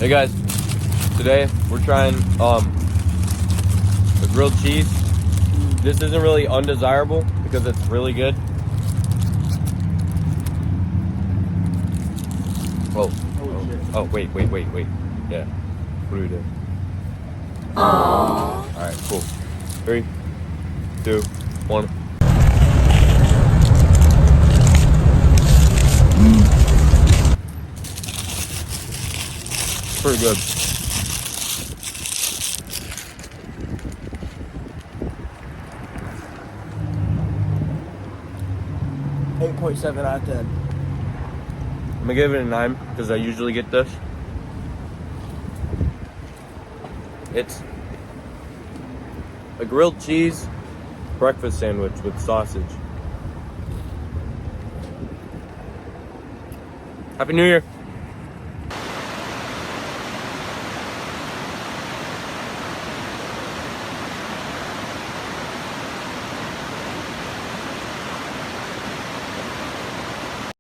Hey guys, today we're trying the grilled cheese. This isn't really undesirable because it's really good. Oh, wait. Yeah. What do we do? Alright, cool. 3, 2, 1. Pretty good. .7 out of 10. I'm gonna give it a 9 because I usually get this. It's a grilled cheese breakfast sandwich with sausage. Happy New Year!